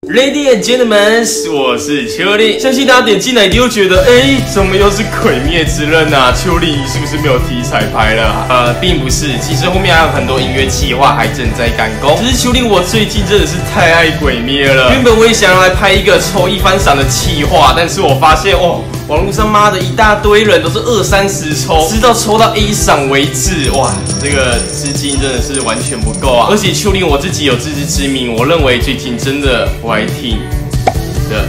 Ladies and gentlemen， 我是丘陵，相信大家点进来一定会觉得，怎么又是鬼灭之刃啊？丘陵是不是没有题材拍了？并不是，其实后面还有很多音乐企划还正在赶工。只是丘陵我最近真的是太爱鬼灭了，原本我也想要来拍一个抽一番赏的企划，但是我发现网络上妈的一大堆人都是20-30抽，直到抽到 A 赏为止，哇，这个资金真的是完全不够啊！而且丘陵我自己有自知之明，我认为最近真的我还挺。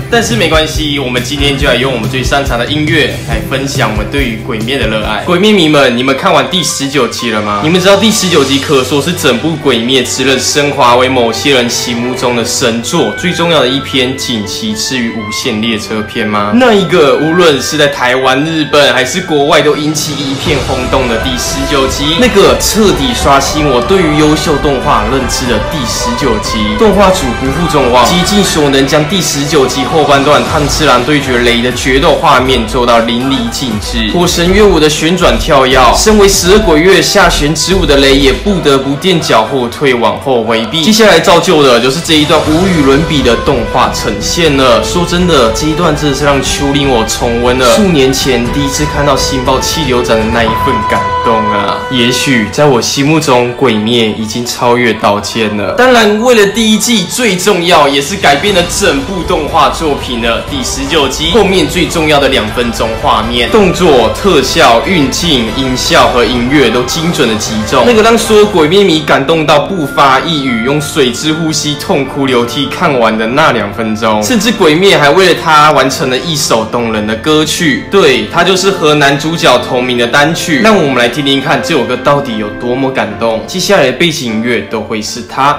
但是没关系，我们今天就来用我们最擅长的音乐来分享我们对于鬼灭的热爱。鬼灭迷们，你们看完第19集了吗？你们知道第19集可说是整部鬼灭之刃升华为某些人心目中的神作，最重要的一篇，仅其次于无限列车篇吗？那一个无论是在台湾、日本还是国外都引起一片轰动的第19集，那个彻底刷新我对于优秀动画认知的第19集，动画组不负众望，极尽所能将第19集后半段炭治郎对决雷的决斗画面做到淋漓尽致，火神乐舞的旋转跳跃，身为12鬼月下弦之舞的雷也不得不垫脚后退往后回避。接下来造就的就是这一段无与伦比的动画呈现了。说真的，这一段真的是让丘陵我重温了数年前第一次看到星爆气流斩的那一份感动啊！也许在我心目中，鬼灭已经超越刀剑了。当然，为了第一季最重要也是改变了整部动画作品的第19集后面最重要的2分钟画面，动作、特效、运镜、音效和音乐都精准的击中，那个让所有鬼灭迷感动到不发一语，用水之呼吸痛哭流涕看完的那2分钟，甚至鬼灭还为了他完成了一首动人的歌曲，对，它就是和男主角同名的单曲。让我们来听听看这首歌到底有多么感动。接下来的背景音乐都会是它。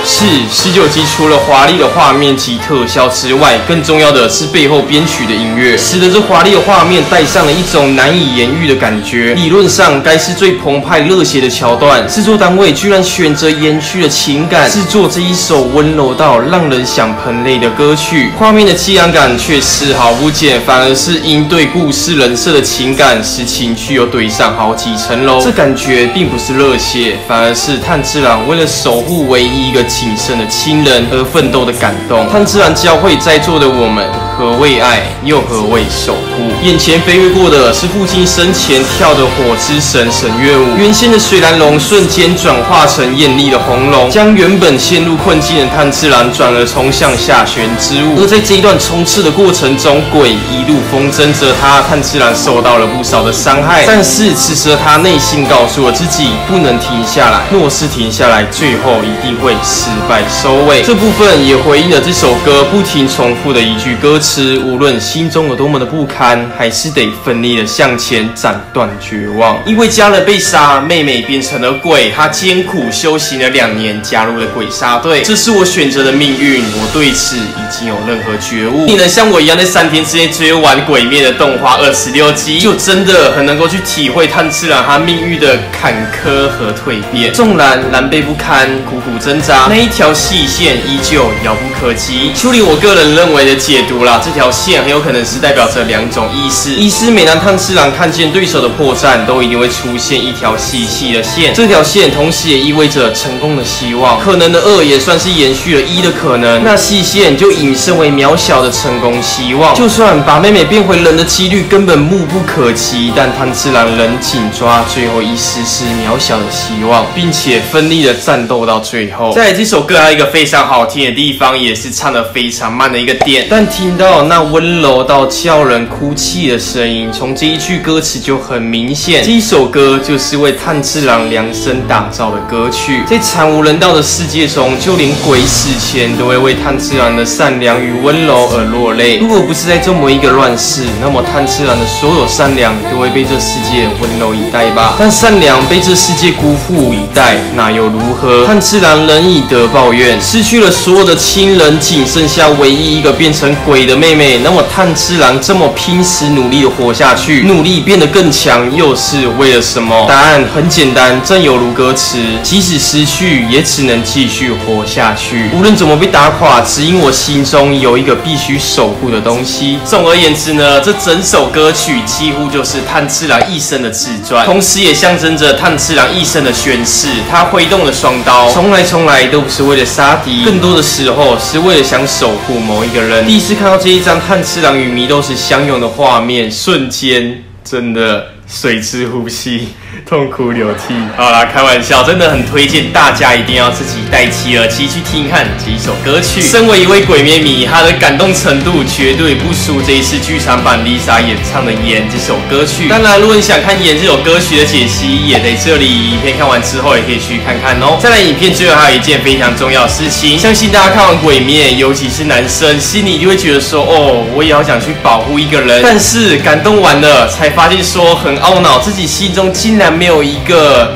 是19集除了华丽的画面及特效之外，更重要的是背后编曲的音乐，使得这华丽的画面带上了一种难以言喻的感觉。理论上该是最澎湃热血的桥段，制作单位居然选择延续了情感，制作这一首温柔到让人想喷泪的歌曲。画面的凄凉感却丝毫不减，反而是因对故事人设的情感，使情绪又堆上好几层楼。这感觉并不是热血，反而是炭治郎为了守护唯一一个仅剩的亲人而奋斗的感动。炭治郎教会在座的我们，何谓爱，又何谓守护。眼前飞跃过的是父亲生前跳的火之神神乐舞，原先的水蓝龙瞬间转化成艳丽的红龙，将原本陷入困境的炭治郎转而冲向下弦之舞。而在这一段冲刺的过程中，鬼一路风筝着他，炭治郎受到了不少的伤害，但是此时他内心告诉了自己不能停下来，若是停下来，最后一定会失败收尾。这部分也回应了这首歌不停重复的一句歌词：无论心中有多么的不堪，还是得奋力的向前，斩断绝望。因为家人被杀，妹妹变成了鬼，她艰苦修行了2年，加入了鬼杀队。这是我选择的命运，我对此已经有任何觉悟。你能像我一样在3天之内追完鬼灭的动画26集，就真的很能够去体会炭治郎他命运的坎坷和蜕变。纵然狼狈不堪，苦苦挣扎，那一条细线依旧遥不可及。丘陵我个人认为的解读啦，这条线很有可能是代表着2种意思。一是每当炭治郎看见对手的破绽，都一定会出现一条细细的线，这条线同时也意味着成功的希望，可能的2也算是延续了1的可能，那细线就引申为渺小的成功希望。就算把妹妹变回人的几率根本目不可及，但炭治郎仍紧抓最后一丝丝渺小的希望，并且奋力的战斗到最后。再来，这首歌还有一个非常好听的地方，也是唱得非常慢的一个点，但听到那温柔到叫人哭泣的声音，从这一句歌词就很明显，这一首歌就是为炭治郎量身打造的歌曲。在惨无人道的世界中，就连鬼死前都会为炭治郎的善良与温柔而落泪。如果不是在这么一个乱世，那么炭治郎的所有善良都会被这世界温柔以待吧。但善良被这世界辜负以待，那又如何？炭治郎仍以德报怨，失去了所有的亲人，仅剩下唯一一个变成鬼的的妹妹，那么炭治郎这么拼死努力的活下去，努力变得更强，又是为了什么？答案很简单，正有如歌词，即使失去，也只能继续活下去。无论怎么被打垮，只因我心中有一个必须守护的东西。总而言之呢，这整首歌曲几乎就是炭治郎一生的自传，同时也象征着炭治郎一生的宣誓。他挥动了双刀，从来都不是为了杀敌，更多的时候是为了想守护某一个人。第一次看到这一张炭治郎与祢豆子相拥的画面，瞬间真的水之呼吸，痛哭流涕。好啦，开玩笑，真的很推荐大家一定要自己戴起耳机去听看这一首歌曲。身为一位鬼灭迷，他的感动程度绝对不输这一次剧场版 Lisa 演唱的《炎》这首歌曲。当然，如果你想看《炎》这首歌曲的解析，也在这里。影片看完之后，也可以去看看哦。再来，影片最后还有一件非常重要的事情，相信大家看完《鬼灭》，尤其是男生，心里就会觉得说，哦，我也好想去保护一个人，但是感动完了，才发现说很懊恼，自己心中竟然没有一个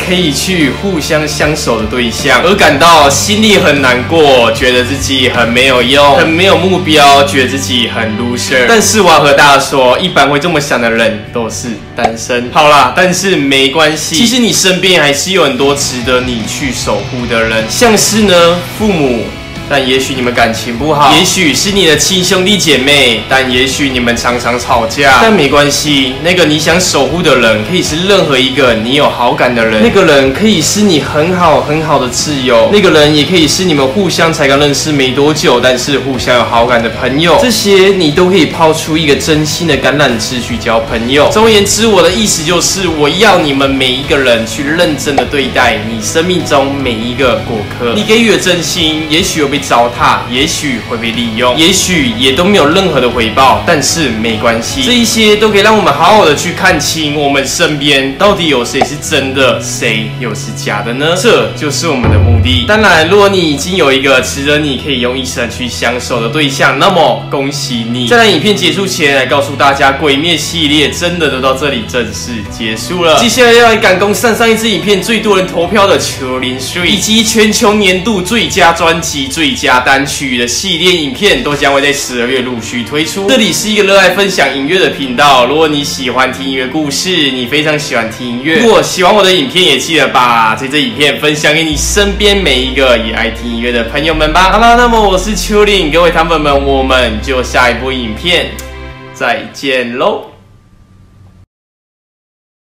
可以去互相相守的对象，而感到心里很难过，觉得自己很没有用，很没有目标，觉得自己很 loser。但是我要和大家说，一般会这么想的人都是单身。好啦，但是没关系，其实你身边还是有很多值得你去守护的人，像是呢父母。但也许你们感情不好，也许是你的亲兄弟姐妹，但也许你们常常吵架，但没关系，那个你想守护的人可以是任何一个你有好感的人，那个人可以是你很好的挚友，那个人也可以是你们互相才刚认识没多久，但是互相有好感的朋友，这些你都可以抛出一个真心的橄榄枝去交朋友。总而言之，我的意思就是，我要你们每一个人去认真的对待你生命中每一个过客，你给予的真心，也许有被糟蹋，也许会被利用，也许也都没有任何的回报，但是没关系，这一些都可以让我们好好的去看清我们身边到底有谁是真的，谁又是假的呢？这就是我们的目的。当然，如果你已经有一个值得你可以用一生去相守的对象，那么恭喜你。在影片结束前，来告诉大家，鬼灭系列真的都到这里正式结束了。接下来要来赶工上一支影片最多人投票的丘陵3，以及全球年度最佳专辑、最佳单曲的系列影片，都将会在12月陆续推出。这里是一个热爱分享音乐的频道，如果你喜欢听音乐故事，你非常喜欢听音乐，如果喜欢我的影片，也记得把这支影片分享给你身边每一个也爱听音乐的朋友们吧。好啦，那么我是丘陵，各位糖粉们，我们就下一部影片再见喽。